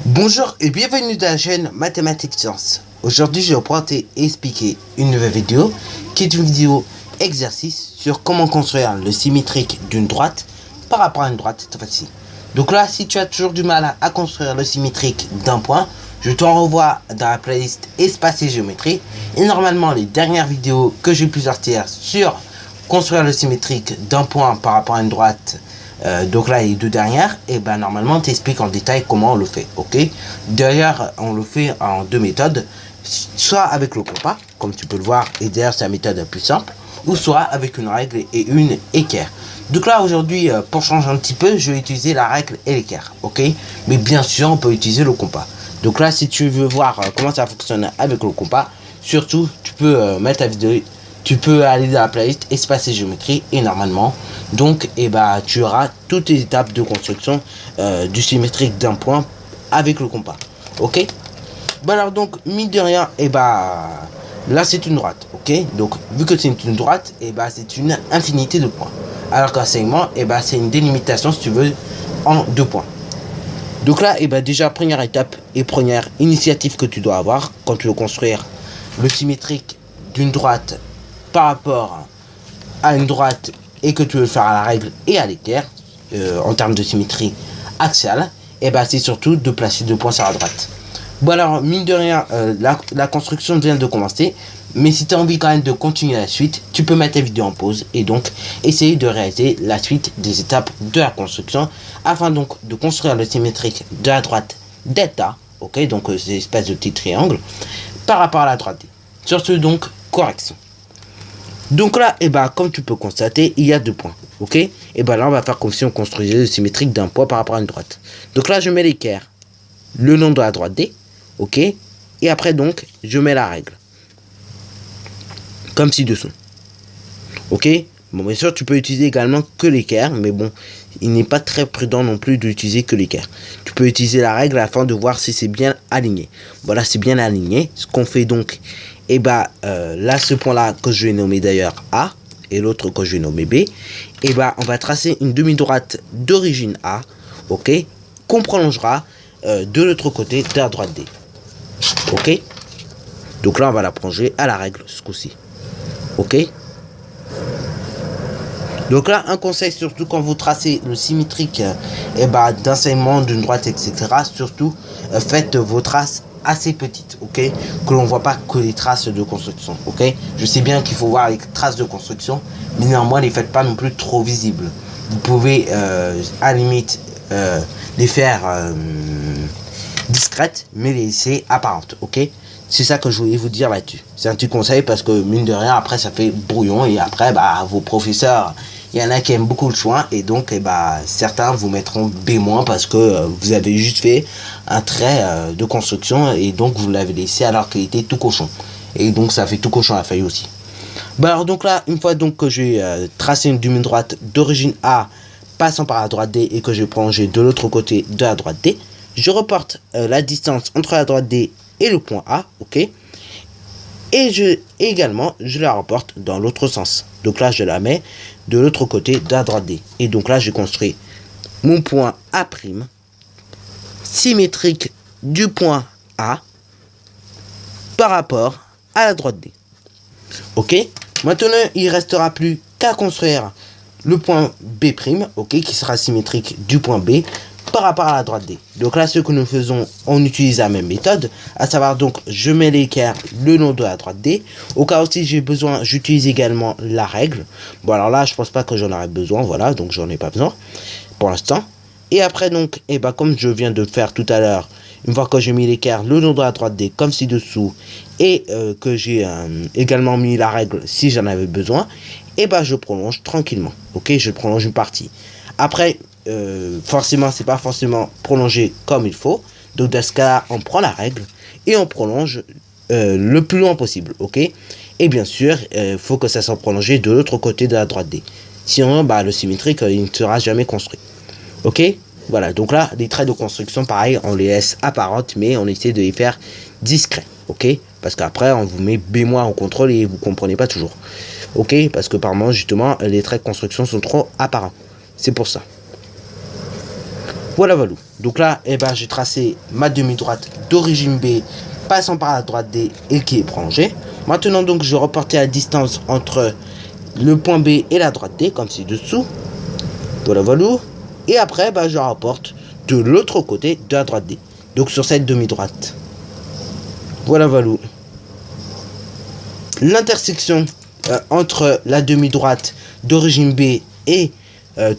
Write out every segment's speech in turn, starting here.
Bonjour et bienvenue dans la chaîne Mathématiques Sciences. Aujourd'hui, je vais vous expliquer une nouvelle vidéo qui est une vidéo exercice sur comment construire le symétrique d'une droite par rapport à une droite cette fois-ci. Donc là, si tu as toujours du mal à construire le symétrique d'un point, je t'en renvoie dans la playlist Espace et Géométrie. Et normalement, les dernières vidéos que j'ai pu sortir sur construire le symétrique d'un point par rapport à une droite, donc là les deux dernières, et ben normalement t'expliques en détail comment on le fait, ok. D'ailleurs on le fait en deux méthodes, soit avec le compas comme tu peux le voir, et d'ailleurs c'est la méthode la plus simple, ou soit avec une règle et une équerre. Donc là aujourd'hui, pour changer un petit peu, je vais utiliser la règle et l'équerre, ok. Mais bien sûr on peut utiliser le compas. Donc là si tu veux voir comment ça fonctionne avec le compas, surtout tu peux mettre la vidéo. Tu peux aller dans la playlist Espace et Géométrie et normalement, donc, tu auras toutes les étapes de construction du symétrique d'un point avec le compas. Ok. Bon alors donc, mine de rien, là c'est une droite. Ok. Donc, vu que c'est une droite, c'est une infinité de points. Alors qu'un segment, c'est une délimitation, si tu veux, en deux points. Donc là, déjà, première étape et première initiative que tu dois avoir quand tu veux construire le symétrique d'une droite par rapport à une droite et que tu veux le faire à la règle et à l'équerre, en termes de symétrie axiale, c'est surtout de placer deux points sur la droite. Bon alors, mine de rien, la construction vient de commencer, mais si tu as envie quand même de continuer la suite, tu peux mettre la vidéo en pause et donc essayer de réaliser la suite des étapes de la construction, afin donc de construire le symétrique de la droite delta, ok, donc c'est espèce de petit triangle, par rapport à la droite D. Sur ce donc, correction. Donc là, comme tu peux constater, il y a deux points, ok. Là, on va faire comme si on construisait le symétrique d'un point par rapport à une droite. Donc là, je mets l'équerre le long de la droite D, ok. Et après, donc, je mets la règle. Comme ci-dessous. Ok. Bon, bien sûr, tu peux utiliser également que l'équerre, mais bon, il n'est pas très prudent non plus d'utiliser que l'équerre. Tu peux utiliser la règle afin de voir si c'est bien aligné. Voilà, c'est bien aligné. Ce qu'on fait donc, là, ce point-là que je vais nommer d'ailleurs A, et l'autre que je vais nommer B, on va tracer une demi-droite d'origine A, ok, qu'on prolongera de l'autre côté de la droite D. Ok. Donc là, on va la prolonger à la règle ce coup-ci. Ok. Donc là, un conseil, surtout quand vous tracez le symétrique d'un segment, d'une droite, etc. Surtout, faites vos traces assez petites, ok, que l'on voit pas que les traces de construction, ok. Je sais bien qu'il faut voir les traces de construction, mais néanmoins, les faites pas non plus trop visibles. Vous pouvez, à la limite, les faire discrètes, mais les laisser apparentes, ok. C'est ça que je voulais vous dire là-dessus. C'est un petit conseil parce que mine de rien, après ça fait brouillon et après vos professeurs, il y en a qui aiment beaucoup le chouin et donc certains vous mettront B- parce que vous avez juste fait un trait de construction et donc vous l'avez laissé alors qu'il était tout cochon. Et donc ça fait tout cochon à la feuille aussi. Alors donc là, une fois donc que j'ai tracé une demi-droite d'origine A passant par la droite D et que j'ai prolongé de l'autre côté de la droite D, je reporte la distance entre la droite D et le point A, ok. Et je la reporte dans l'autre sens. Donc là, je la mets de l'autre côté de la droite D. Et donc là, j'ai construit mon point A' symétrique du point A par rapport à la droite D. Ok. Maintenant, il ne restera plus qu'à construire le point B', ok, qui sera symétrique du point B par rapport à la droite D. Donc là, ce que nous faisons, on utilise la même méthode, à savoir donc, je mets l'équerre le long de la droite D. Au cas où si j'ai besoin, j'utilise également la règle. Bon alors là, je pense pas que j'en aurai besoin, voilà, donc j'en ai pas besoin pour l'instant. Et après donc, comme je viens de faire tout à l'heure, une fois que j'ai mis l'équerre le long de la droite D comme ci-dessous, et que j'ai également mis la règle si j'en avais besoin, je prolonge tranquillement, ok, je prolonge une partie. Après, forcément, c'est pas forcément prolongé comme il faut. Donc dans ce cas-là, on prend la règle et on prolonge le plus loin possible, ok. Et bien sûr, il faut que ça soit prolongé de l'autre côté de la droite D. Sinon, le symétrique, il ne sera jamais construit, ok. Voilà, donc là, les traits de construction, pareil, on les laisse apparentes, mais on essaie de les faire discrets, ok. Parce qu'après, on vous met B- en contrôle et vous comprenez pas toujours, ok. Parce que par moment, justement, les traits de construction sont trop apparents. C'est pour ça. Voilà, voilà. Donc là, j'ai tracé ma demi-droite d'origine B, passant par la droite D et qui est prolongée. Maintenant, donc, je vais reporter la distance entre le point B et la droite D, comme ci-dessous. Voilà, voilà. Et après, je rapporte de l'autre côté de la droite D. Donc, sur cette demi-droite. Voilà, voilà. L'intersection entre la demi-droite d'origine B et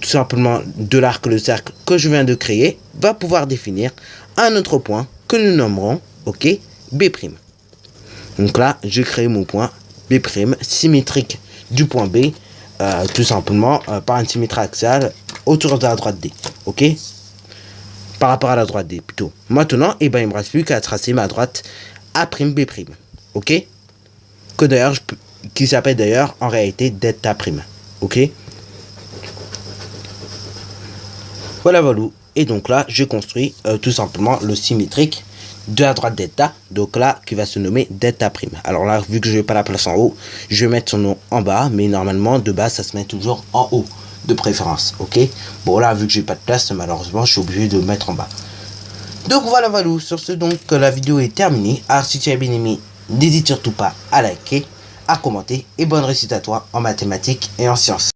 tout simplement de l'arc le cercle que je viens de créer va pouvoir définir un autre point que nous nommerons B'. Donc là, je crée mon point B' symétrique du point B, tout simplement par une symétrie axiale autour de la droite D. Par rapport à la droite D plutôt. Maintenant, il me reste plus qu'à tracer ma droite A'B'. Que d'ailleurs, qui s'appelle d'ailleurs en réalité delta prime. Voilà, voilà. Et donc là, je construis tout simplement le symétrique de la droite delta. Donc là, qui va se nommer delta prime. Alors là, vu que je vais pas la place en haut, je vais mettre son nom en bas. Mais normalement, de base, ça se met toujours en haut, de préférence. Bon là, vu que j'ai pas de place, malheureusement, je suis obligé de le mettre en bas. Donc voilà, voilà. Sur ce, donc, la vidéo est terminée. Alors si tu as bien aimé, n'hésite surtout pas à liker, à commenter. Et bonne réussite à toi en mathématiques et en sciences.